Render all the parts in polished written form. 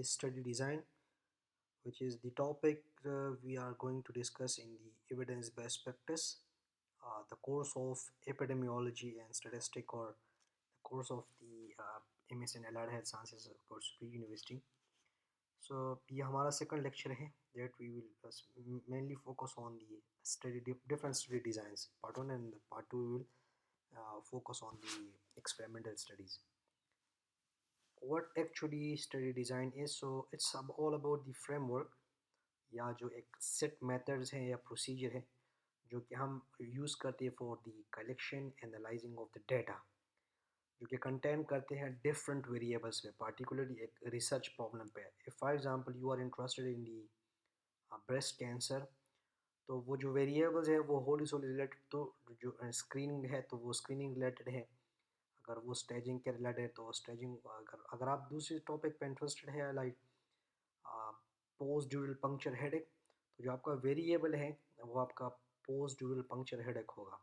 the study design, which is the topic we are going to discuss in the evidence-based practice, the course of epidemiology and statistic, or the course of the MS in Allied Health Sciences Superior University. So ये हमारा second lecture है that we will mainly focus on the different study designs. Part 1 and part 2 we will focus on the experimental studies. What actually study design is? So it's all about the framework या जो एक set methods हैं या procedure है जो कि हम use करते हैं for the collection analyzing of the data, जो कि contain करते हैं different variables पे, particularly एक research problem पे. If for example you are interested in the breast cancer, तो वो जो वेरिएबल्स है वो होली सोली रिलेटेड, तो जो स्क्रीनिंग है तो वो स्क्रीनिंग रिलेटेड है. अगर वो स्टेजिंग के रिलेटेड है तो स्टेजिंग. अगर आप दूसरे टॉपिक पे इंटरेस्टेड है लाइक पोस्ट ड्यूरल पंक्चर हेडेक, तो जो आपका वेरिएबल है वो आपका पोस्ट ड्यूरल पंक्चर हेडेक होगा.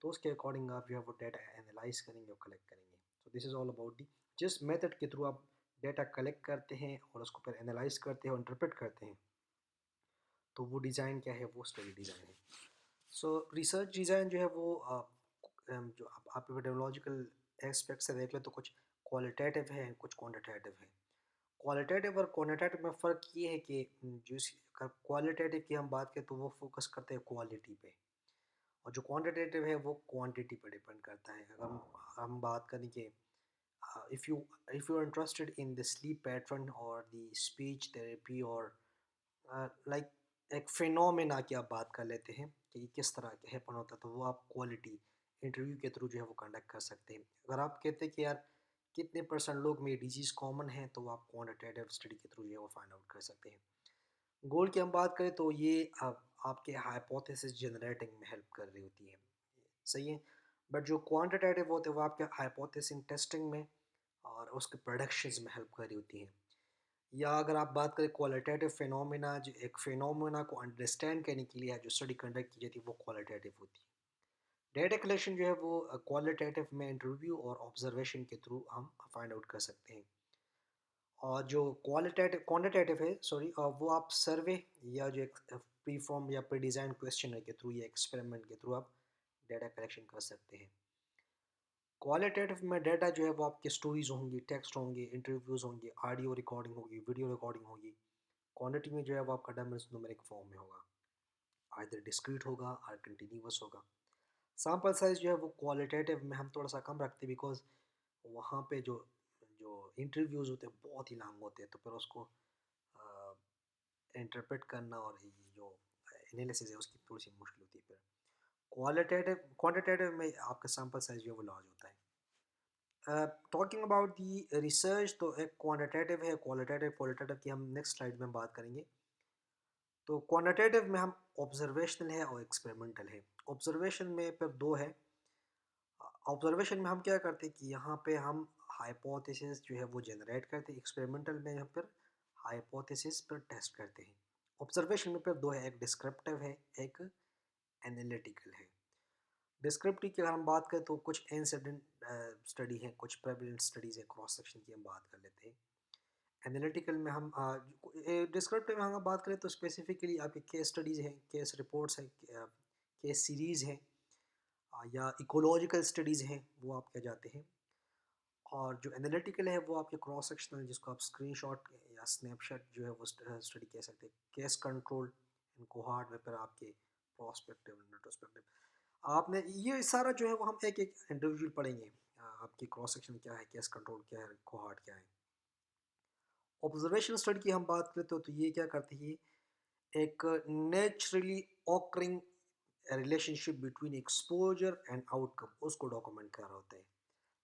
तो उसके अकॉर्डिंग आप जो है वो डेटा एनालाइज करेंगे और कलेक्ट करेंगे. So this is all about the जिस मेथड के थ्रू आप डेटा कलेक्ट करते हैं और उसको फिर एनालाइज करते हैं और इंटरप्रेट करते हैं, तो वो डिज़ाइन क्या है, वो स्टडी डिज़ाइन है. सो रिसर्च डिज़ाइन जो है वो जो आप एपिडेमियोलॉजिकल एस्पेक्ट से देख लें तो कुछ क्वालिटेटिव है, कुछ क्वांटिटेटिव है. क्वालिटेटिव और क्वांटिटेटिव में फ़र्क ये है कि अगर क्वालिटेटिव की हम बात करें तो वो फोकस करते हैं क्वालिटी पे, और जो क्वांटिटेटिव है वो क्वांटिटी पे डिपेंड करता है. अगर हम बात करें कि if you are interested in the sleep pattern और द स्पीच थेरेपी, और लाइक एक फिनोमेना की आप बात कर लेते हैं कि ये किस तरह के हैपन होता है, तो वो आप क्वालिटी इंटरव्यू के थ्रू जो है वो कंडक्ट कर सकते हैं. अगर आप कहते हैं कि यार कितने परसेंट लोग में डिजीज़ कॉमन है, तो वो आप क्वांटिटेटिव स्टडी के थ्रू जो है वो फाइंड आउट कर सकते हैं. गोल की हम बात करें तो ये आपके हाइपोथेसिस जनरेटिंग में हेल्प कर रही होती है, सही है. बट जो क्वांटिटेटिव होते हैं वो आपके हाइपोथेसिस टेस्टिंग में और उसके प्रोडक्शंस में हेल्प कर रही होती हैं. या अगर आप बात करें क्वालिटेटिव फिनोमेना, जो एक फिनोमेना को अंडरस्टैंड करने के लिए जो स्टडी कंडक्ट की जाती है वो क्वालिटेटिव होती है. डेटा कलेक्शन जो है वो क्वालिटेटिव में इंटरव्यू और ऑब्जर्वेशन के थ्रू हम फाइंड आउट कर सकते हैं. और जो क्वालिटेटिव क्वांटिटेटिव है, सॉरी, वो आप सर्वे या जो एक प्री फॉर्म या प्री डिज़ाइन क्वेश्चन के थ्रू या एक्सपेरिमेंट के थ्रू आप डेटा कलेक्शन कर सकते हैं. क्वालिटेटिव में डाटा जो है वो आपके स्टोरीज होंगी, टेक्स्ट होंगे, इंटरव्यूज़ होंगे, ऑडियो रिकॉर्डिंग होगी, वीडियो रिकॉर्डिंग होगी. क्वांटिटी में जो है वो आपका डाटा न्यूमेरिक फॉर्म में होगा, आइदर डिस्क्रीट होगा और कंटिन्यूअस होगा. सैम्पल साइज़ जो है वो क्वालिटेटिव में हम थोड़ा सा कम रखते हैं, बिकॉज वहाँ पे जो जो इंटरव्यूज़ होते हैं बहुत ही लॉन्ग होते हैं, तो फिर उसको इंटरप्रेट करना और ये जो एनालिसिस है उसकी थोड़ी सी मुश्किल होती है. फिर क्वांटिटेटिव में आपका सैम्पल साइज़ जो है वो लार्ज होता है. टॉकिंग अबाउट दी रिसर्च, तो एक क्वांटिटेटिव है, क्वालिटेटिव क्वालिटेटिव की हम नेक्स्ट स्लाइड में बात करेंगे. तो क्वांटिटेटिव में हम ऑब्जर्वेशनल है और एक्सपेरिमेंटल है. ऑब्जर्वेशन में फिर दो है. ऑब्जर्वेशन में हम क्या करते हैं कि यहाँ पे हम हाइपोथेसिस जो है वो जनरेट करते हैं. एक्सपेरिमेंटल में हम फिर हाइपोथेसिस पर टेस्ट करते हैं. ऑब्जर्वेशन में फिर दो है, एक डिस्क्रिप्टिव है, एक एनालिटिकल है. डिस्क्रिप्टिव की अगर हम बात करें तो कुछ इंसिडेंट स्टडी है, कुछ प्रेवलेंट स्टडीज़ है, क्रॉस सेक्शन की हम बात कर लेते हैं. एनालिटिकल में हम डिस्क्रिप्टिव में हम बात करें तो स्पेसिफिकली आपके केस स्टडीज़ हैं, केस रिपोर्ट्स हैं, केस सीरीज़ हैं, या इकोलॉजिकल स्टडीज़ हैं, वो आप क्या जाते हैं. और जो एनालिटिकल है वो आपके क्रॉस सेक्शनल, जिसको आप स्क्रीनशॉट या स्नैपशॉट जो है वो स्टडी कह सकते हैं. केस कंट्रोल इन कोहार्ट में फिर आपके प्रोस्पेक्टिव रेट्रोस्पेक्टिव. आपने ये सारा जो है वो हम एक एक इंडिविजुअल पढ़ेंगे. आपकी क्रॉस सेक्शन क्या है, केस कंट्रोल क्या है, कोहार्ट क्या है. ऑब्जर्वेशन स्टडी की हम बात करें तो ये क्या करती है, एक naturally occurring relationship between exposure and outcome उसको डॉक्यूमेंट कर रहा होता है.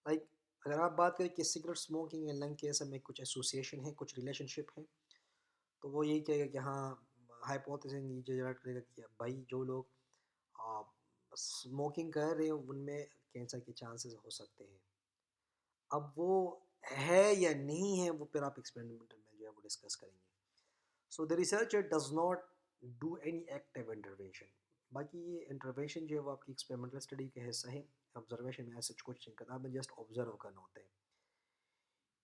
लाइक अगर आप बात करें कि cigarette smoking and lung cancer में कुछ एसोसिएशन है, कुछ रिलेशनशिप है, तो वो यही कहेगा कि हाँ, हाइपोथेसिस ये जनरेट करेगा कि भाई जो लोग स्मोकिंग कर रहे हैं उनमें कैंसर के चांसेस हो सकते हैं. अब वो है या नहीं है वो फिर आप एक्सपेरिमेंटल में जो है वो डिस्कस करेंगे. So the researcher does not do any active intervention. बाकी ये इंटरवेंशन जो है वो आपकी एक्सपेरिमेंटल स्टडी का हिस्सा है. ऑब्जर्वेशन में ऐसा कुछ नहीं करना, आपने जस्ट ऑब्जर्व करना होता है.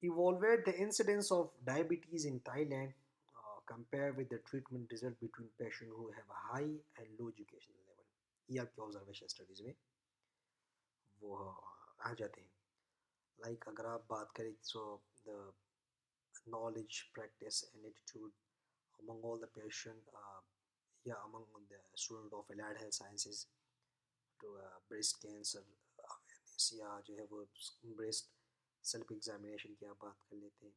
evaluate the incidence of diabetes in Thailand, compare with the treatment result between patients who have a high and low educational level. ये आपके ऑब्जर्वेशन स्टडीज़ में वो आ जाते हैं. लाइक अगर आप बात करें so the knowledge, practice, and attitude among all the patient, among the student of allied health sciences to breast cancer awareness या जो है वो breast सेल्फ एग्जामिनेशन की आप बात कर लेते हैं.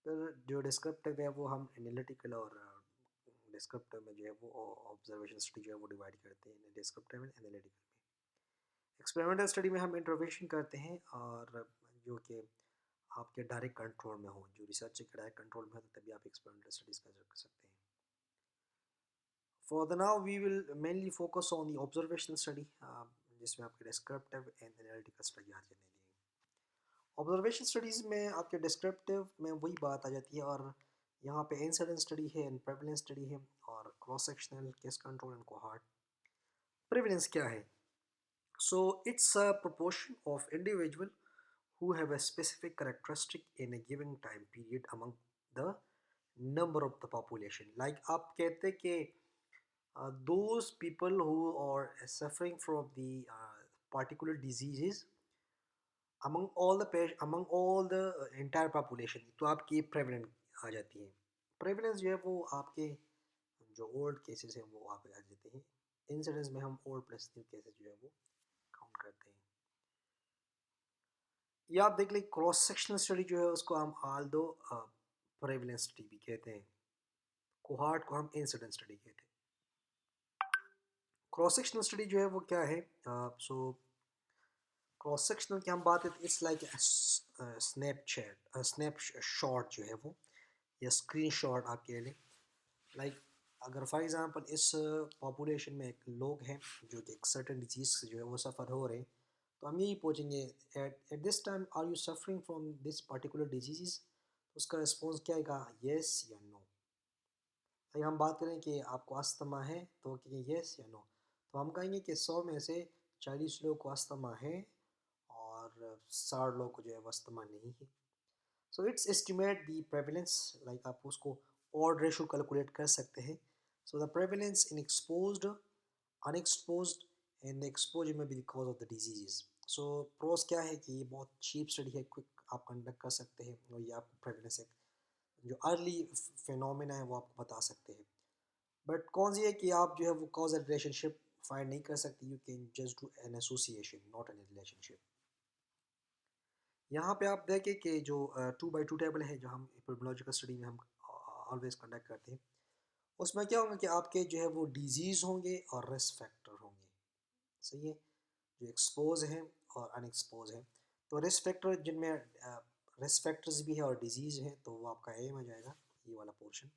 फिर जो डिस्क्रिप्टिव है वो हम एनालिटिकल और डिस्क्रिप्टिव में जो है वो ऑब्जर्वेशन स्टडी जो है वो डिवाइड करते हैं डिस्क्रिप्टिव एंड एनालिटिकल में. एक्सपेरिमेंटल स्टडी में हम इंटरवेंशन करते हैं और जो कि आपके डायरेक्ट कंट्रोल में हो, जो रिसर्च के डायरेक्ट कंट्रोल में हो तो तभी आप एक्सपेरिमेंटल स्टडीज़ कर सकते हैं. For the now we will mainly focus on the observational study, जिसमें आपके डिस्क्रिप्टिव एंड एनालिटिकल स्टडी आ जाती है. ऑब्जर्वेशन स्टडीज़ में आपके डिस्क्रिप्टिव में वही बात आ जाती है और यहाँ पे इंसिडेंट स्टडी है एंड प्रेवलेंस स्टडी है और cross sectional case control and cohort. Prevalence क्या है? So it's a proportion of individual who have a specific characteristic in a given time period among the number of the population. Like आप कहते हैं कि those people who are suffering from the particular diseases among all the entire population, तो आपकी prevalent आ जाती है. Prevalence जो है वो आपके जो ओल्ड केसेस हैं वो आप आ जाते हैं. इंसिडेंस में हम ओल्ड प्लस न्यू केसेस जो है वो काउंट करते हैं. या आप देख लें क्रॉस सेक्शनल स्टडी जो है उसको हम आल दो प्रेवलेंस स्टडी भी कहते हैं. कोहार्ट को हम इंसिडेंट स्टडी कहते हैं. क्रॉस सेक्शनल स्टडी जो है वो क्या है? सो क्रॉस सेक्शनल की हम बात करते इट्स लाइक स्नैपशॉट जो है वो या स्क्रीन शॉट आप कह लें. लाइक अगर फॉर एग्ज़ाम्पल इस पॉपुलेशन में एक लोग हैं जो कि एक सर्टन डिजीज़ से जो है वो सफ़र हो रहे हैं, तो हम यही पूछेंगे at this time are you suffering from this particular disease. तो उसका रिस्पॉन्स क्या आएगा? येस या नो. अगर हम बात करें कि आपको अस्थमा है तो कहेंगे येस या नो. तो हम कहेंगे कि 100 में से 40 लोग को अस्थमा है और 60 लोग को जो है वो अस्थमा नहीं है. So it's estimate the prevalence. Like आप उसको ऑड रेशो कैलकुलेट कर सकते हैं. So the prevalence in exposed, unexposed and the exposure में भी because of the disease. So pros क्या है कि ये बहुत चीप स्टडी है, क्विक आप कंडक्ट कर सकते हैं और ये आपको प्रेवलेंस है जो अर्ली फिनोमेना है वो आपको बता सकते हैं. बट कौन सी है कि आप जो है वो कॉजल रिलेशनशिप फाइंड नहीं कर सकते. You can just do an association not an relationship. यहाँ पे आप देखें कि जो 2x2 टेबल है जो हम एपिडेमियोलॉजिकल स्टडी में हम ऑलवेज कंडक्ट करते हैं, उसमें क्या होगा कि आपके जो है वो डिजीज़ होंगे और रिस्क फैक्टर होंगे. सही है, जो एक्सपोज हैं और अनएक्सपोज हैं. तो रिस्क फैक्टर जिनमें रिस्क फैक्टर्स भी है और डिजीज़ हैं तो वो आपका ए में जाएगा, ये वाला पोर्शन.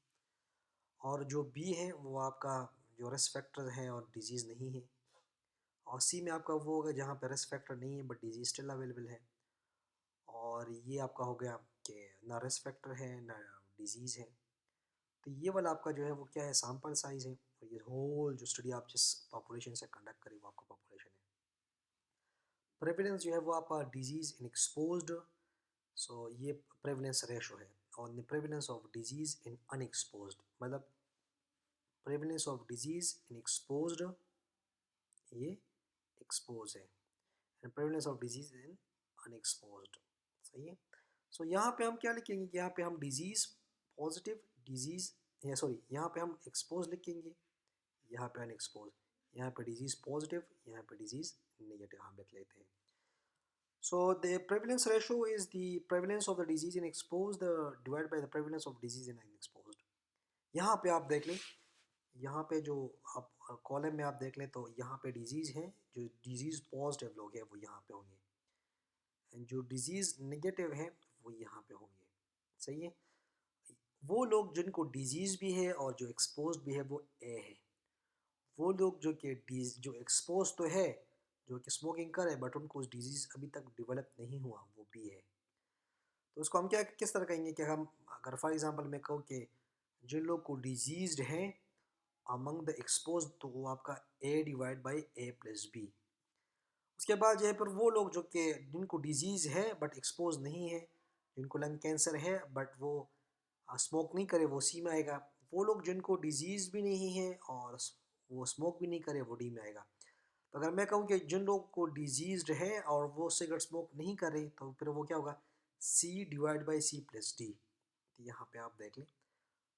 और जो बी है वो आपका जो रिस्क फैक्टर है और डिजीज़ नहीं है. और सी में आपका वो होगा जहाँ पे रिस्क फैक्टर नहीं है बट डिजीज़ स्टिल अवेलेबल है. और ये आपका हो गया कि ना रिस्क फैक्टर है ना डिजीज़ है. तो ये वाला आपका जो है वो क्या है? सैम्पल साइज़ है. और ये होल जो स्टडी आप जिस पॉपुलेशन से कंडक्ट करें वो आपका पॉपुलेशन है. प्रेवलेंस जो है वो आपका डिजीज़ इन एक्सपोज्ड. सो ये प्रेवलेंस रेशो है. और the prevalence of disease in unexposed मतलब prevalence of disease in exposed ये एक्सपोज है and prevalence of disease in unexposed. सही है. सो यहाँ पे हम क्या लिखेंगे कि यहाँ पे हम डिजीज़ पॉजिटिव डिजीज़ या सॉरी यहाँ पे हम एक्सपोज लिखेंगे, यहाँ पे अनएक्सपोज, यहाँ पे डिजीज़ पॉजिटिव, यहाँ पे डिजीज़ नेगेटिव हम लिख लेते हैं. So the prevalence ratio is the prevalence of the disease in exposed divided by the prevalence of disease in unexposed. यहाँ पे आप देख लें, यहाँ पे जो आप कॉलम में आप देख लें तो यहाँ पे डिजीज़ हैं, जो डिजीज़ पॉजिटिव लोग हैं वो यहाँ पे होंगे एंड जो डिजीज़ नेगेटिव है वो यहाँ पे होंगे. सही है. वो लोग जिनको डिजीज़ भी है और जो एक्सपोज भी है वो ए है. वो लोग जो कि जो एक्सपोज तो है, जो कि स्मोकिंग कर है बट उनको डिजीज़ अभी तक डेवलप नहीं हुआ वो भी है. तो उसको हम क्या किस तरह कहेंगे कि हम अगर फॉर एग्जांपल मैं कहूँ कि जिन लोग को डिजीज़्ड हैं अमंग द एक्सपोज तो वो आपका A divide by A plus B. उसके बाद जो है फिर वो लोग जो कि जिनको डिजीज़ है बट एक्सपोज नहीं है जिनको लंग कैंसर है बट वो स्मोक नहीं करे वो सी में आएगा। वो लोग जिनको डिजीज़ भी नहीं है और वो स्मोक भी नहीं करे वो डी में आएगा। तो अगर मैं कहूँ कि जिन लोगों को डिजीज़ है और वो सिगरेट स्मोक नहीं कर रहे तो फिर वो क्या होगा, C divide by C plus D. तो यहाँ पे आप देख लें।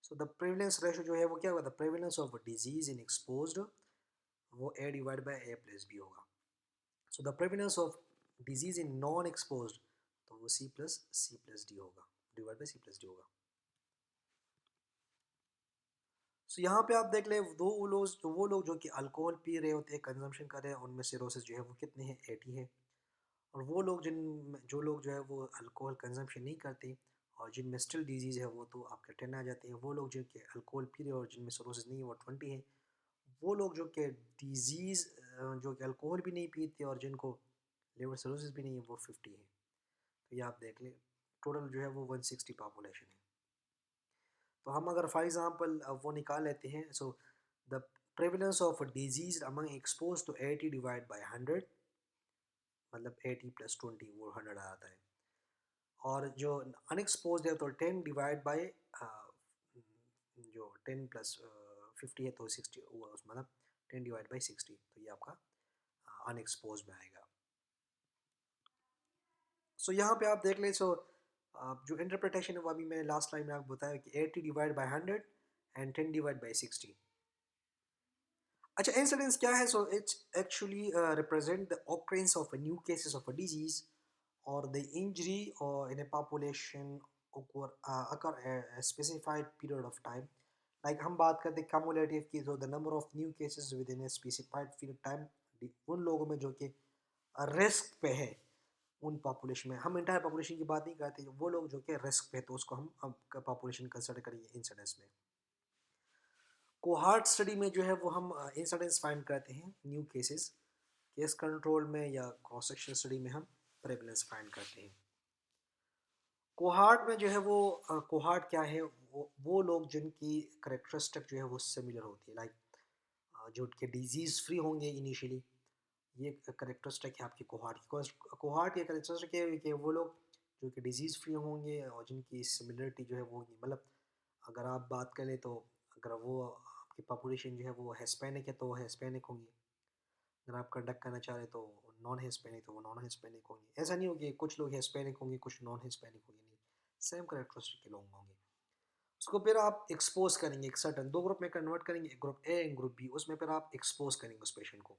सो द प्रेवलेंस रेशो जो है वो क्या होगा, the prevalence of disease in exposed, वो A divide by A plus B होगा। So the prevalence of disease in non exposed, तो वो सी प्लस डी होगा, divide by C plus D होगा। सो यहाँ पे आप देख ले, वो लोग जो कि अल्कोहल पी रहे होते हैं, कंजम्पशन कर रहे हैं, उनमें सिरोसिस जो है वो कितने हैं, 80 है। और वो लोग जो लोग जो है वो अल्कोहल कंजम्पशन नहीं करते और जिनमें स्टिल डिजीज़ है वो तो आपके 10 आ जाते हैं। वो लोग जो कि अल्कोहल पी रहे हैं और जिनमें सिरोसिस नहीं है वो 20 है। वो लोग जो कि डिजीज़ जो कि अल्कोहल भी नहीं पीते और जिनको लिवर सिरोसिस भी नहीं है वो 50 है। तो ये आप देख लें, टोटल जो है वो 160 पॉपुलेशन है। तो हम अगर फॉर एग्जांपल वो निकाल लेते हैं। So the prevalence of disease among expose to 80 divide by 100, मतलब 80 प्लस 20 वो 100 आता है। और जो अनएक्सपोज है तो 10 डिवाइड बाय जो 10 प्लस 50 है तो 60 हुआ उस, मतलब 10 डिवाइड बाई 60, तो ये आपका अनएक्सपोज में आएगा। सो यहाँ पे आप देख लें। सो जो इंटरप्रिटेशन है वो अभी मैंने लास्ट लाइन में आपको बताया कि 80 divide by 100 and 10 divide by 60। अच्छा, इंसिडेंस क्या है? So it's actually represent the occurrence of a new cases of a disease or the injury or in a population occur a specified period of time. Like हम बात करते हैं cumulative की, तो the number of new cases within a specified period of time, उन लोगों में जो कि रिस्क पे है, उन पॉपुलेशन में, हम इंटायर पॉपुलेशन की बात नहीं करते, वो लोग जो कि रिस्क पे, तो उसको हम पॉपुलेशन कंसिडर करेंगे इंसिडेंस में। कोहार्ट स्टडी में जो है वो हम इंसिडेंस फाइंड करते हैं न्यू केसेस, केस कंट्रोल में या क्रॉस सेक्शन स्टडी में हम प्रेवलेंस फाइंड करते हैं। कोहार्ट में जो है वो कोहार्ट क्या है, वो लोग जिनकी करेक्टरिस्टिक जो है वो सिमिलर होती है, लाइक जो उनके डिजीज़ फ्री होंगे इनिशियली, ये करेक्टरिस्टिक है आपकी कोहार्ट की। कोहार्ट ये करेक्टरिस्टिक है कि वो लोग जो कि डिजीज़ फ्री होंगे और जिनकी सिमिलरिटी जो है वो होगी, मतलब अगर आप बात करें तो अगर वो आपकी पॉपुलेशन जो है वो हिस्पैनिक है तो वो हिस्पैनिक होंगी। अगर आप कंडक्ट करना चाह रहे तो नॉन हिस्पैनिक तो वो नॉन हिस्पैनिक होंगे। ऐसा नहीं होगी कुछ लोग हिस्पैनिक होंगे कुछ नॉन हिस्पैनिक होंगे, नहीं, सेम करेक्टरिस्टिक के लोग होंगे। उसको फिर आप एक्सपोज करेंगे, एक सर्टन दो ग्रुप में कन्वर्ट करेंगे, एक ग्रुप ए एक ग्रुप बी, उसमें फिर आप एक्सपोज करेंगे उस पेशेंट को।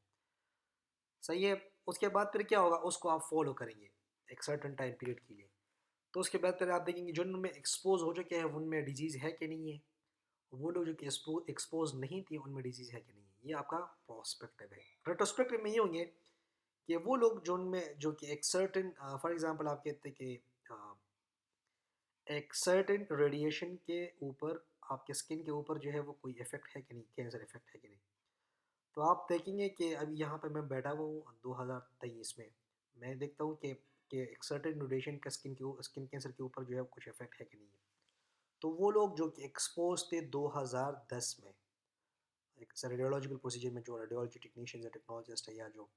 सही है। उसके बाद फिर क्या होगा, उसको आप फॉलो करेंगे एक सर्टन टाइम पीरियड के लिए। तो उसके बाद फिर आप देखेंगे जो उनमें एक्सपोज हो चुके हैं उनमें डिजीज़ है कि नहीं है, वो लोग जो कि एक्सपोज नहीं थे उनमें डिजीज़ है कि नहीं है। ये आपका प्रोस्पेक्टिव है। रेट्रोस्पेक्टिव में ये होंगे कि वो लोग जो उनमें जो कि एक सर्टेन, फॉर एग्जांपल आप कहते हैं कि एक सर्टेन रेडिएशन के ऊपर आपके स्किन के ऊपर जो है वो कोई इफेक्ट है कि नहीं, कैंसर इफेक्ट है कि नहीं। तो आप देखेंगे कि अभी यहाँ पे मैं बैठा हुआ हूँ 2023 में, मैं देखता हूँ कि एक सर्टेन रेडिएशन का स्किन कैंसर के ऊपर जो है कुछ इफेक्ट है कि नहीं है। तो वो लोग जो कि एक्सपोज थे 2010 में एक रेडियोलॉजिकल प्रोसीजर में, जो रेडियोलॉजी टेक्नीशियंस है, टेक्नोलॉजिस्ट है, या जो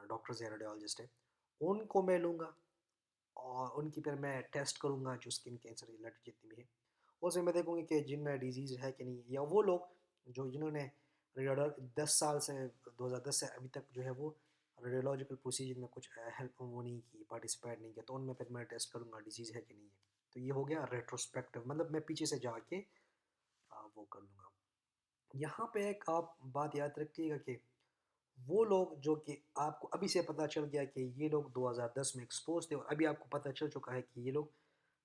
डॉक्टर्स है, रेडियोलॉजिस्ट है, उनको मैं लूँगा और उनकी फिर मैं टेस्ट करूँगा जो स्किन कैंसर रिलेटेड जितनी भी है। उसमें मैं देखूँगी कि जिनमें डिजीज़ है कि नहीं है, या वो लोग जो जिन्होंने रेडियो 10 साल से 2010 से अभी तक जो है वो रेडियोलॉजिकल प्रोसीजर में कुछ हेल्प वो नहीं की, पार्टिसिपेट नहीं किया, तो उनमें फिर मैं टेस्ट करूँगा डिजीज़ है कि नहीं है। तो ये हो गया रेट्रोस्पेक्टिव, मतलब मैं पीछे से जाके वो कर लूँगा। यहाँ पे एक आप बात याद रखिएगा कि वो लोग जो कि आपको अभी से पता चल गया कि ये लोग 2010 में एक्सपोज थे और अभी आपको पता चल चुका है कि ये लोग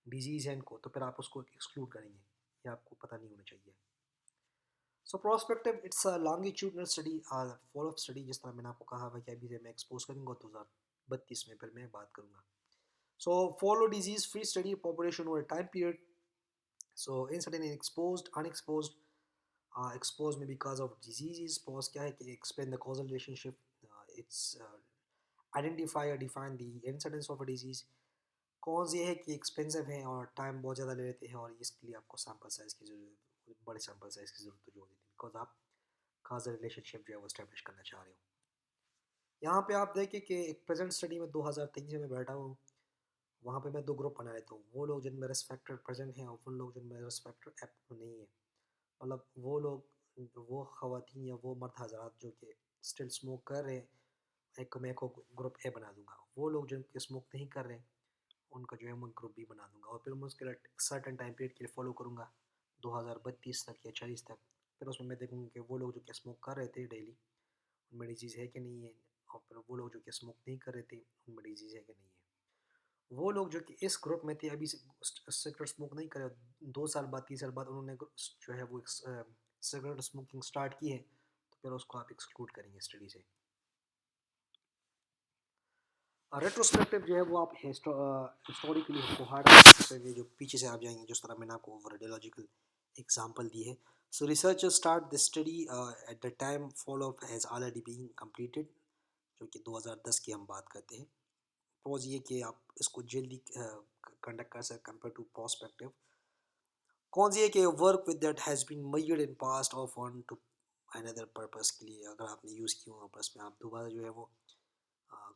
डिजीज़ है इनको, तो फिर आप उसको एक्सक्लूड करेंगे, ये आपको पता नहीं होना चाहिए। So prospective it's a longitudinal study, follow up study, जिस तरह मैंने आपको कहा हुआ कि अभी से मैं एक्सपोज करूँगा 2032 में फिर मैं बात करूँगा। So follow disease free study population over time period. So incident in exposed unexposed, exposed maybe because of diseases, pause क्या है कि explain the causal relationship, it's identify or define the incidence of a disease। Cause ये है कि expensive है और time बहुत ज़्यादा ले लेते हैं और इसके लिए आपको सैम्पल साइज़ की ज़रूरत, बड़े सैम्पल साइज़ की ज़रूरत जो होती है, बिकॉज आप काजल रिलेशनशिप जो है वो स्टैब्लिश करना चाह रहे हो। यहाँ पे आप देखें कि एक प्रेजेंट स्टडी में 2023 में बैठा हूँ, वहाँ पे मैं दो ग्रुप बना लेता हूँ, वो लोग जिनमें रिस्क फैक्टर प्रेजेंट हैं और वो लोग जिनमें रिस्क फैक्टर ऐप नहीं है। मतलब वो लोग, वो ख़वातीन या वो मर्द हज़रात जो कि स्टिल स्मोक कर रहे हैं, एक मैं को ग्रुप ए बना दूंगा। वो लोग जो स्मोक नहीं कर रहे हैं उनका जो है मैं ग्रुप बी बना दूंगा, और फिर मैं उसके लिए सर्टन टाइम पीरियड के लिए फॉलो करूँगा 2032 तक या 40 तक। फिर उसमें मैं देखूँगा कि वो लोग जो कि स्मोक कर रहे थे डेली उनमें डिजीज़ है कि नहीं है, और फिर वो लोग जो कि स्मोक नहीं कर रहे थे उनमें डिजीज़ है कि नहीं है। वो लोग जो कि इस ग्रुप में थे अभी सिगरेट स्मोक नहीं करे, 2 साल बाद 3 साल बाद उन्होंने जो है वो सिगरेट स्मोकिंग स्टार्ट की है, तो फिर उसको आप एक्सक्लूड करेंगे स्टडी से। रेट्रोस्पेक्टिव जो है वो आप हिस्टोरिकली कोहार्ट में जो पीछे से आप जाएंगे, जिस तरह मैंने आपको रेडियोलॉजिकल एग्जांपल दी है। So researchers start this study at the time follow up has already been completed, जो कि 2010 की हम बात करते हैं। सपोज ये कि आप इसको जल्दी कंडक्ट कर सकते कंपेयर टू प्रोस्पेक्टिव। कौन सी है कि work with that has been measured in past और ऑन टू अनदर पर्पस के लिए अगर आपने यूज़ की हो पर्पस में, आप दोबारा जो है वो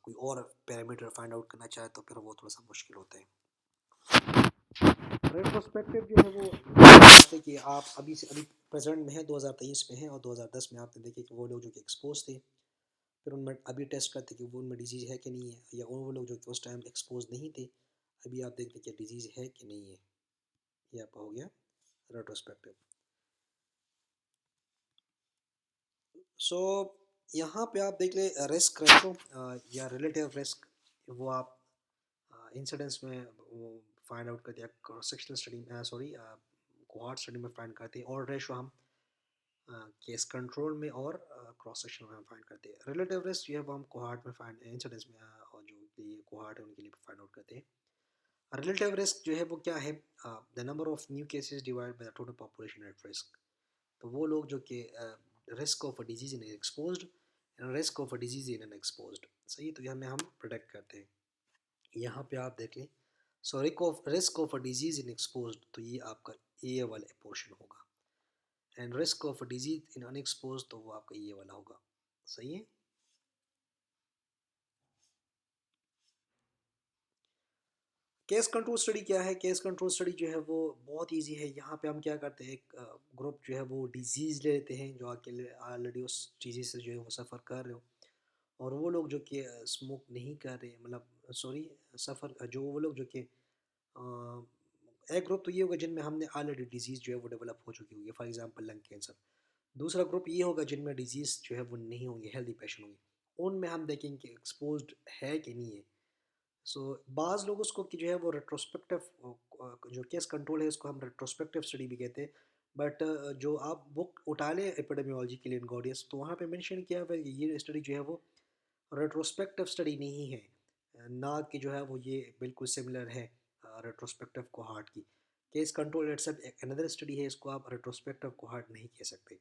कोई और पैरामीटर फाइंड आउट करना चाहे तो फिर वो थोड़ा सा मुश्किल होता है। रेट्रोस्पेक्टिव जो है वो बात है कि आप अभी से अभी प्रेजेंट में है 2023 में है, और 2010 में आपने देखे कि वो लोग जो कि एक्सपोज थे, फिर उनमें अभी टेस्ट करते कि वो उनमें डिजीज़ है कि नहीं है, या वो लोग जो कि उस टाइम एक्सपोज नहीं थे अभी आप देखते कि डिजीज़ है कि नहीं है। ये आपका हो गया रेट्रोस्पेक्टिव। सो यहाँ पे आप देख ले रिस्क रेशो या रिलेटिव रिस्क, वो आप इंसिडेंट्स में वो फाइंड आउट करते हैं, क्रॉस सेक्शनल स्टडी में, सॉरी कोहॉर्ट स्टडी में फाइंड करते हैं, और रेशो हम केस कंट्रोल में और क्रॉस सेक्शन में हम फाइंड करते हैं। रिलेटिव रिस्क जो है वो हम कोहॉर्ट में फाइंड इंसिडेंट्स में और जो भी कोहॉर्ट है उनके लिए फाइंड आउट करते हैं। रिलेटिव रिस्क जो है वो क्या है, the number of new cases divide by the total population at risk. तो वो लोग जो कि risk of a disease in exposed and risk of a disease in unexposed, सही, तो हमें हम प्रोटेक्ट करते हैं। यहाँ पे आप देख लें, so risk of a disease in exposed, तो ये आपका ए वाला पोर्शन होगा, and risk of a disease in unexposed तो वो आपका ये वाला होगा, सही है। केस कंट्रोल स्टडी क्या है, केस कंट्रोल स्टडी जो है वो बहुत इजी है। यहाँ पे हम क्या करते हैं, एक ग्रुप जो है वो डिजीज़ ले लेते हैं जो अकेले ऑलरेडी उस डिजीज़ से जो है वो सफ़र कर रहे हो, और वो लोग जो कि स्मोक नहीं कर रहे, मतलब सॉरी सफ़र जो वो लोग जो कि एक ग्रुप तो ये होगा जिनमें हमने ऑलरेडी डिजीज़ जो है वो डेवलप हो चुकी होगी, फॉर एग्जांपल लंग कैंसर। दूसरा ग्रुप ये होगा जिनमें डिजीज़ जो है वो नहीं होंगे, हेल्दी पेशेंट होंगे, उनमें हम देखेंगे कि एक्सपोज्ड है कि नहीं है। सो बाज़ लोग उसको कि जो है वो रेट्रोस्पेक्टिव जो केस कंट्रोल है उसको हम रेट्रोस्पेक्टिव स्टडी भी कहते हैं। बट जो आप बुक उठा लें एपिडेमियोलॉजी के लिए इनगॉडियस, तो वहाँ पे मेंशन किया हुआ है कि ये स्टडी जो है वो रेट्रोस्पेक्टिव स्टडी नहीं है, ना कि जो है वो ये बिल्कुल सिमिलर है रेट्रोस्पेक्टिव कोहार्ट की। Case control itself another study है, इसको आप रेट्रोस्पेक्टिव कोहार्ट नहीं कह सकते।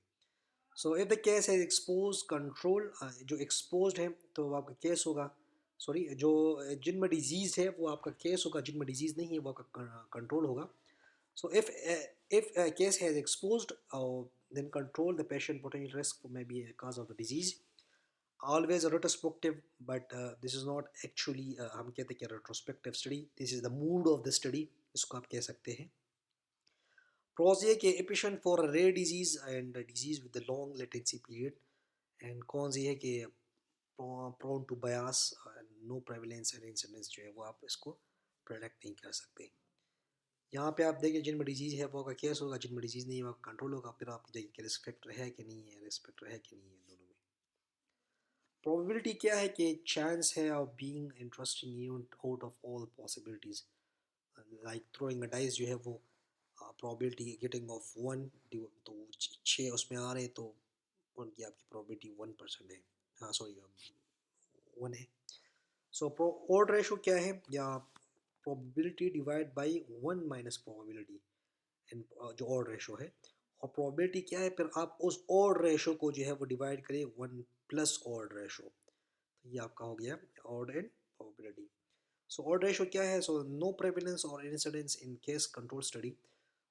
सो इफ़ द केस है एक्सपोज कंट्रोल, जो एक्सपोज्ड है तो वो आपका केस होगा, सॉरी जो जिनमें डिजीज़ है वो आपका केस होगा, जिनमें डिजीज़ नहीं है वो आपका कंट्रोल होगा। So if case has exposed then control the patient potential risk may be a cause of the disease, always a retrospective, but this is not actually हम कहते हैं कि retrospective study, this is the mood of the study, इसको आप कह सकते हैं। Pros ये कि efficient for a rare disease and a disease with a long latency period, and cons ये है कि prone to bias, no prevalence and incidence जो है वो आप इसको प्रोडक्ट नहीं कर सकते। यहाँ पे आप देखिए जिनमें डिजीज़ है वो का केस होगा, जिनमें डिजीज़ नहीं है वो कंट्रोल होगा, फिर आप देखिए कि रिस्क फैक्टर है कि नहीं है, रिस्क फैक्टर है कि नहीं है दोनों में। प्रोबेबिलिटी क्या है कि चांस है of being interesting event out of all possibilities, like throwing a dice जो है वो प्रोबेबिलिटी गेटिंग ऑफ वन, तो 6 उसमें आ रहे हैं तो उनकी आपकी प्रोबेबिलिटी 1% है, हाँ सॉरी 1 है। सो ऑड रेशो क्या है, या probability divide by 1 minus probability, and जो ऑड रेशो है, और प्रोबेबिलिटी क्या है, फिर आप उस ऑड रेशो को जो है वो डिवाइड करें 1 प्लस ऑड रेशो, तो ये आपका हो गया odd and probability. So odd ratio क्या है, सो नो प्रेवलेंस और incidence in case control study,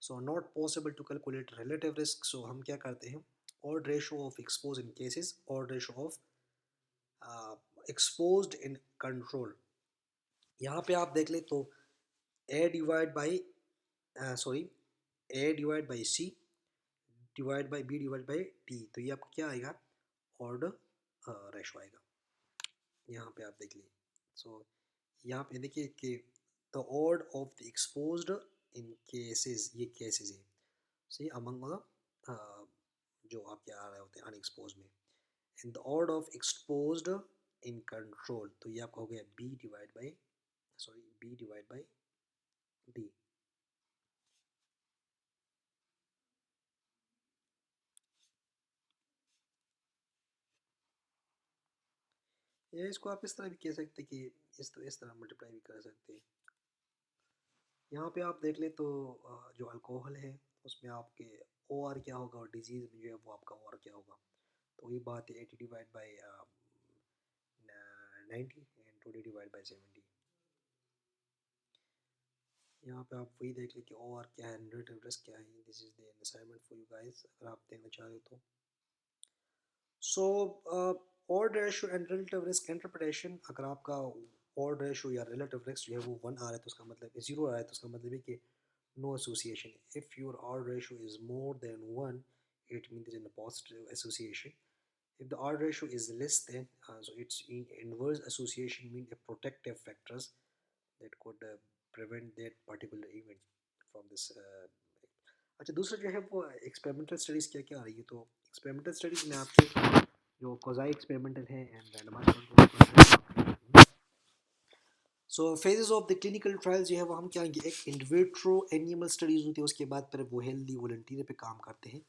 so not possible to calculate relative risk. So हम क्या करते हैं, odd ratio of expose in cases, odd ratio of exposed in control. यहाँ पे आप देख ले तो A divide by sorry A divide by C divide by B divide by D, तो ये आपका क्या आएगा, ऑड रेशो आएगा। यहाँ पे आप देख लीजिए, सो यहाँ पे देखिए कि the odd of the exposed in cases, ये केसेस है सी अमंग जो आपके आ रहे होते हैं अनएक्सपोज में, in the odd of exposed in control, तो ये आपका हो गया B divide by B divide by D. ये इसको आप इस तरह भी कह सकते हैं कि इस तरह मल्टीप्लाई भी कर सकते हैं। यहाँ पे आप देख ले तो जो अल्कोहल है उसमें आपके ओ आर क्या होगा और डिजीज़ में जो है वो आपका ओ आर क्या होगा, तो वही बात है 80 divide by 90 and 20 divide by 70। यहाँ पे आप वही देख लें कि ओ आर क्या है, रिलेटिव रिस्क क्या है। This is the assignment for you guys, अगर आप देखना चाह रहे हो तो। सो odd ratio and relative risk interpretation, अगर आपका ऑड रेशो या रिलेटिव रिस्क जो है वो 1 आ रहा है तो उसका मतलब 0 आ रहा है तो उसका मतलब है कि no association. If your odd ratio is more than 1, it means in a positive association. If the odd ratio is less than, so it's in inverse association mean a protective factors that could prevent that particular event from this. अच्छा, दूसरा जो है वो experimental studies क्या क्या आ रही है, तो एक्सपेरिमेंटल स्टडीज़ में आपके जो कोजाई एक्सपेरिमेंटल है and randomised, so phases of the clinical trial जो है वो हम क्या आएंगे, एक इनविट्रो एनिमल स्टडीज़ होती है, उसके बाद फिर वो हेल्दी वॉलंटियर पे काम करते हैं।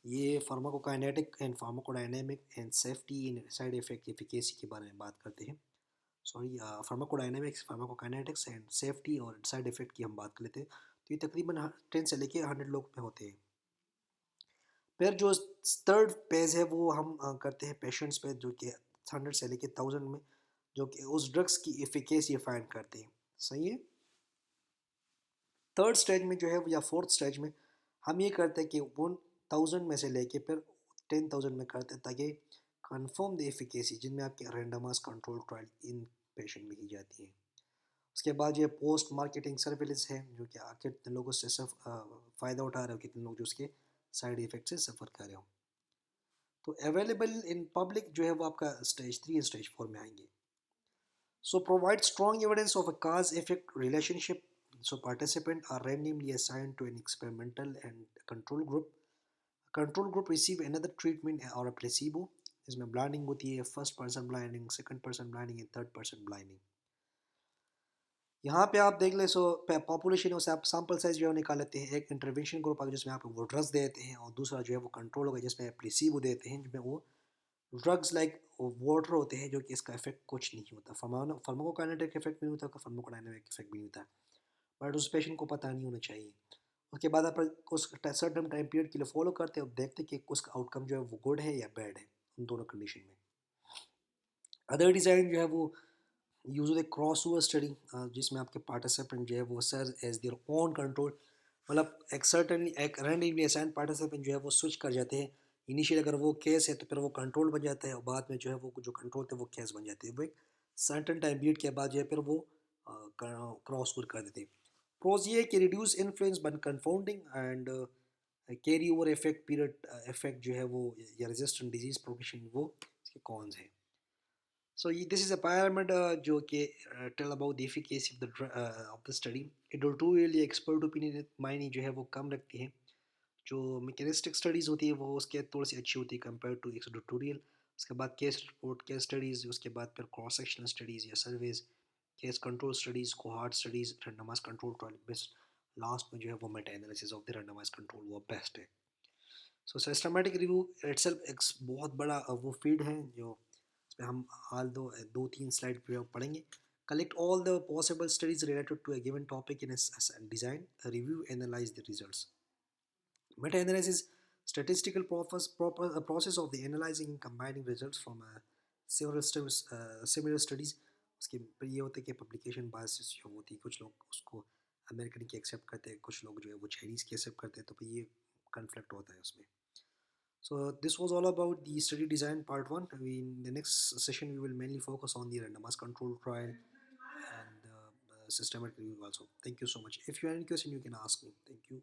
ये pharmacokinetic and pharmacodynamic and safety in side effect efficacy के बारे में बात करते हैं। Sorry, pharmacodynamics, pharmacokinetics and safety और साइड इफेक्ट की हम बात कर लेते हैं। तो ये तकरीबन 10 से लेके 100 लोग पे होते हैं। फिर जो थर्ड पेज है वो हम करते हैं पेशेंट्स पे, जो कि 100 से लेके 1000 में, जो कि उस ड्रग्स की एफिकेसी फाइंड करते हैं। सही है। थर्ड स्टेज में जो है या फोर्थ स्टेज में हम ये करते हैं कि 1000 में से लेके फिर 10,000 में करते हैं, ताकि कंफर्म द एफिकेसी, जिनमें आपके randomise control trial in patient में की जाती है। उसके बाद ये पोस्ट मार्केटिंग सर्विलेंस है, जो कि कितने लोगों से सब फ़ायदा उठा रहे हो, कितने लोग जो उसके साइड इफ़ेक्ट से सफ़र कर रहे हो। तो अवेलेबल इन पब्लिक जो है वो आपका स्टेज 3 स्टेज 4 में आएंगे। So provide strong evidence of a cause-effect relationship. So participants are randomly assigned to an experimental and control group. Control group receive another treatment or a placebo. इसमें blinding होती है, first person blinding, second person blinding and third person blinding. यहाँ पे आप देख ले, सो population है, उसे आप सैम्पल साइज जो है निकाल लेते हैं। एक इंटरवेंशन ग्रुप होगा जिसमें आप वो ड्रग्स देते हैं, और दूसरा जो है वो कंट्रोल होगा जिसमें प्लेसिबो देते हैं, जिसमें वो ड्रग्स लाइक वाटर होते हैं, जो कि इसका इफेक्ट कुछ नहीं होता। फार्माकोकाइनेटिक इफेक्ट भी नहीं होता, फार्माकोडायनेमिक इफेक्ट भी नहीं होता, बट उस पेशेंट को पता नहीं होना चाहिए। उसके बाद आप उस सर्टेन टाइम पीरियड के लिए फॉलो करते हैं और देखते हैं कि उसका आउटकम जो है वो गुड है या बैड है, उन दोनों कंडीशन में। अदर डिज़ाइन जो है वो use the cross over study, जिसमें आपके पार्टिसिपेंट जो है वो serve as their own control, मतलब एक सर्टनली एक रैंडमली असाइन पार्टिसिपेंट जो है वो स्विच कर जाते हैं। इनिशियल अगर वो केस है तो फिर वो कंट्रोल बन जाता है, और बाद में जो है वो जो कंट्रोल थे वो केस बन जाते हैं। वो एक सर्टन टाइम पीरियड के बाद जो है फिर वो क्रॉस ओवर कर देते हैं। प्रोज ये है कि रिड्यूस इन्फ्लुएंस बन confounding and carry over effect period effect जो है वो, या रेजिस्टेंट डिजीज प्रोग्रेशन, वो इसके कॉन्स हैं। So this is a pyramid जो कि tell about the efficacy of the study. Editorially expert opinion मायने जो है वो कम रखती है। जो mechanistic studies होती है वो उसके थोड़ी सी अच्छी होती है compared to editorial। उसके बाद केस रिपोर्ट, केस स्टडीज़, उसके बाद फिर क्रॉस सेक्शनल स्टडीज़ या surveys, case control studies, cohort studies, randomized control trial best, last में जो है वो Meta analysis of the randomized control वो बेस्ट है। सो सिस्टमेटिक रिव्यू इट्सल्फ एक बहुत बड़ा वो फील्ड है, जो इसमें हम हाल दो तीन स्लाइड पे पढ़ेंगे। Collect all the possible studies related to a given topic in a design, review, analyze the results. Meta-analysis, statistical process of the analyzing and combining results from similar studies. उसके पर ये होता है कि पब्लिकेशन बायसेस जो होती है, कुछ लोग उसको अमेरिकन की एक्सेप्ट करते हैं, कुछ लोग जो है वो चाइनीज़ की एक्सेप्ट करते हैं, तो फिर ये कन्फ्लिक्ट होता है उसमें। So this was all about the study design part one. In the next session, we will mainly focus on the randomized control trial and systematic review also. Thank you so much. If you have any question, you can ask me. Thank you.